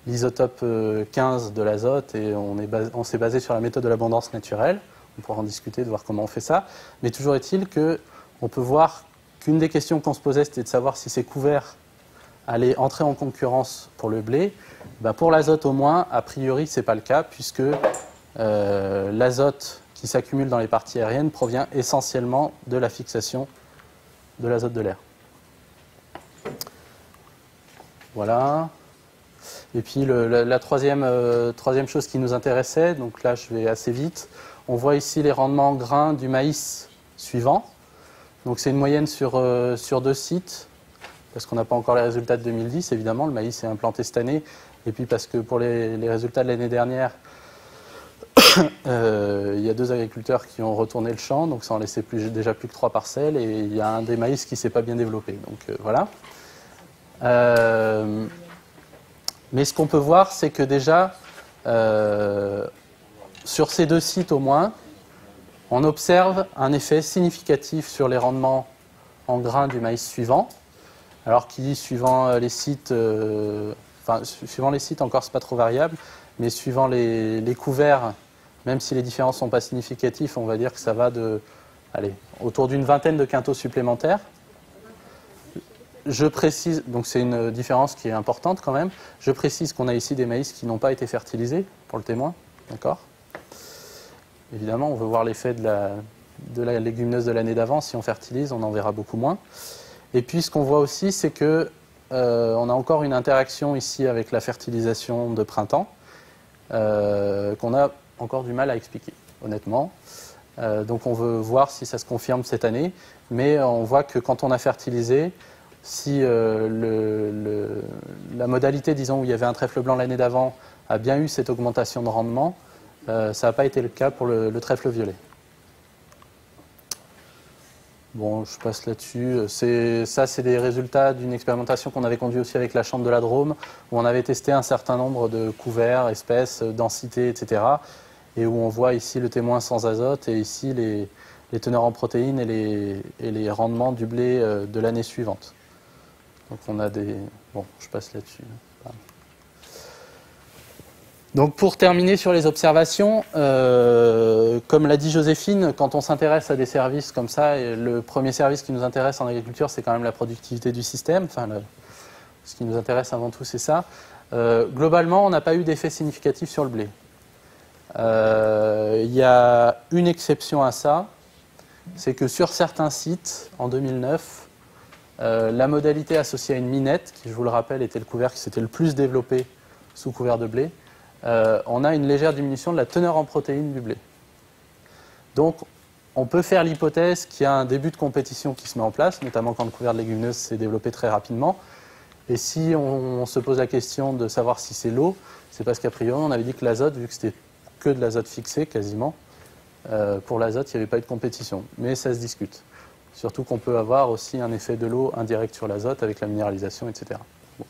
l'isotope 15 de l'azote et on s'est basé sur la méthode de l'abondance naturelle. On pourra en discuter, de voir comment on fait ça. Mais toujours est-il qu'on peut voir qu'une des questions qu'on se posait, c'était de savoir si ces couverts aller entrer en concurrence pour le blé, ben pour l'azote au moins, a priori, ce n'est pas le cas, puisque l'azote qui s'accumule dans les parties aériennes provient essentiellement de la fixation de l'azote de l'air. Voilà. Et puis la troisième chose qui nous intéressait, donc là je vais assez vite, on voit ici les rendements grains du maïs suivant. Donc c'est une moyenne sur 2 sites. Parce qu'on n'a pas encore les résultats de 2010, évidemment, le maïs est implanté cette année, et puis parce que pour les résultats de l'année dernière, il y a 2 agriculteurs qui ont retourné le champ, donc ça en laissait déjà plus que 3 parcelles, et il y a un des maïs qui ne s'est pas bien développé, donc voilà. Mais ce qu'on peut voir, c'est que déjà, sur ces 2 sites au moins, on observe un effet significatif sur les rendements en grains du maïs suivant. Alors qui, suivant les sites, encore c'est pas trop variable, mais suivant les couverts, même si les différences ne sont pas significatives, on va dire que ça va autour d'une vingtaine de quintaux supplémentaires. Je précise, donc c'est une différence qui est importante quand même, je précise qu'on a ici des maïs qui n'ont pas été fertilisés, pour le témoin, d'accord ? Évidemment, on veut voir l'effet de la légumineuse de l'année d'avant, si on fertilise, on en verra beaucoup moins. Et puis ce qu'on voit aussi, c'est qu'on a encore une interaction ici avec la fertilisation de printemps qu'on a encore du mal à expliquer, honnêtement. Donc on veut voir si ça se confirme cette année, mais on voit que quand on a fertilisé, si la modalité, disons, où il y avait un trèfle blanc l'année d'avant, a bien eu cette augmentation de rendement, ça n'a pas été le cas pour le trèfle violet. Bon, je passe là-dessus. Ça, c'est des résultats d'une expérimentation qu'on avait conduite aussi avec la Chambre de la Drôme, où on avait testé un certain nombre de couverts, espèces, densités, etc. Et où on voit ici le témoin sans azote et ici les teneurs en protéines et les rendements du blé de l'année suivante. Donc on a des... Bon, je passe là-dessus. Donc pour terminer sur les observations, comme l'a dit Joséphine, quand on s'intéresse à des services comme ça, le premier service qui nous intéresse en agriculture, c'est quand même la productivité du système. Enfin, ce qui nous intéresse avant tout, c'est ça. Globalement, on n'a pas eu d'effet significatif sur le blé. Il y a une exception à ça, c'est que sur certains sites, en 2009, la modalité associée à une minette, qui je vous le rappelle était le couvert qui s'était le plus développé sous couvert de blé, on a une légère diminution de la teneur en protéines du blé. Donc on peut faire l'hypothèse qu'il y a un début de compétition qui se met en place, notamment quand le couvert de légumineuse s'est développé très rapidement. Et si on se pose la question de savoir si c'est l'eau, c'est parce qu'a priori on avait dit que l'azote, vu que c'était que de l'azote fixé quasiment. Pour l'azote, il n'y avait pas eu de compétition, mais ça se discute. Surtout qu'on peut avoir aussi un effet de l'eau indirect sur l'azote avec la minéralisation, etc. Bon.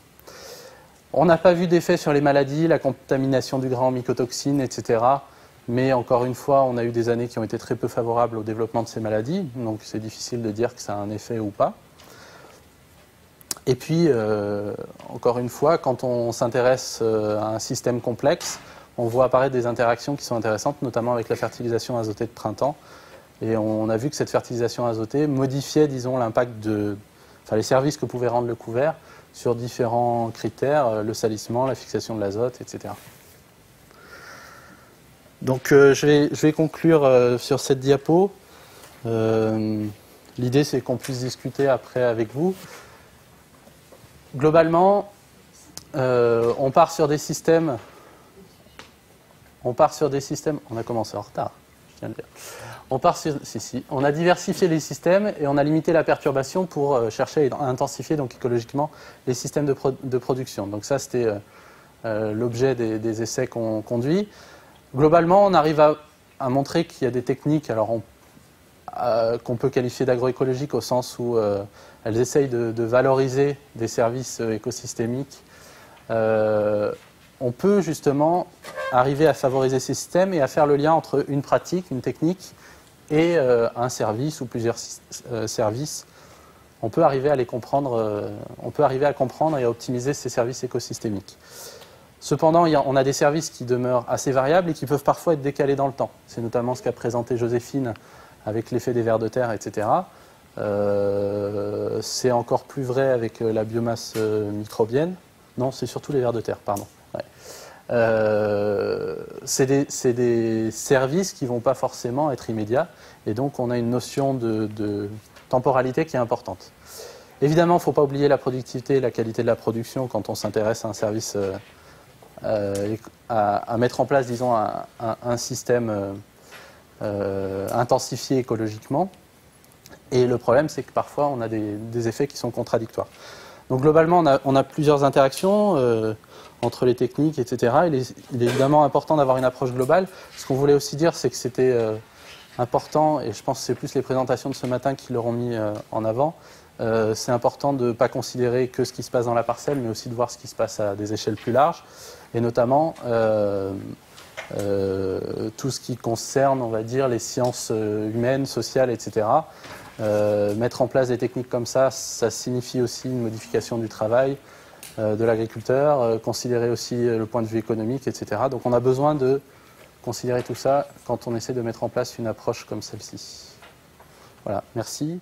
On n'a pas vu d'effet sur les maladies, la contamination du grain en mycotoxines, etc. Mais encore une fois, on a eu des années qui ont été très peu favorables au développement de ces maladies, donc c'est difficile de dire que ça a un effet ou pas. Et puis, encore une fois, quand on s'intéresse à un système complexe, on voit apparaître des interactions qui sont intéressantes, notamment avec la fertilisation azotée de printemps. Et on a vu que cette fertilisation azotée modifiait, disons, l'impact les services que pouvait rendre le couvert sur différents critères, le salissement, la fixation de l'azote, etc. Donc, je vais conclure sur cette diapo. L'idée, c'est qu'on puisse discuter après avec vous. Globalement, on part sur des systèmes. On a commencé en retard, je tiens à le dire. On a diversifié les systèmes et on a limité la perturbation pour chercher à intensifier donc écologiquement les systèmes de production. Donc ça, c'était l'objet des essais qu'on conduit. Globalement, on arrive à montrer qu'il y a des techniques qu'on peut qualifier d'agroécologiques au sens où elles essayent de valoriser des services écosystémiques. On peut justement arriver à favoriser ces systèmes et à faire le lien entre une pratique, une technique et un service ou plusieurs services. On peut arriver à les comprendre, on peut arriver à comprendre et à optimiser ces services écosystémiques. Cependant, on a des services qui demeurent assez variables et qui peuvent parfois être décalés dans le temps. C'est notamment ce qu'a présenté Joséphine avec l'effet des vers de terre, etc. C'est encore plus vrai avec la biomasse microbienne. Non, c'est surtout les vers de terre, pardon. Ouais. C'est des services qui ne vont pas forcément être immédiats, et donc on a une notion de temporalité qui est importante. Évidemment, il ne faut pas oublier la productivité et la qualité de la production quand on s'intéresse à un service, à mettre en place, disons, un système intensifié écologiquement. Et le problème, c'est que parfois, on a des effets qui sont contradictoires. Donc globalement, on a plusieurs interactions entre les techniques, etc. Il est évidemment important d'avoir une approche globale. Ce qu'on voulait aussi dire, c'est que c'était important, et je pense que c'est plus les présentations de ce matin qui l'auront mis en avant, c'est important de ne pas considérer que ce qui se passe dans la parcelle, mais aussi de voir ce qui se passe à des échelles plus larges, et notamment tout ce qui concerne, on va dire, les sciences humaines, sociales, etc. Mettre en place des techniques comme ça signifie aussi une modification du travail de l'agriculteur, considérer aussi le point de vue économique, etc. Donc on a besoin de considérer tout ça quand on essaie de mettre en place une approche comme celle-ci. Voilà, merci.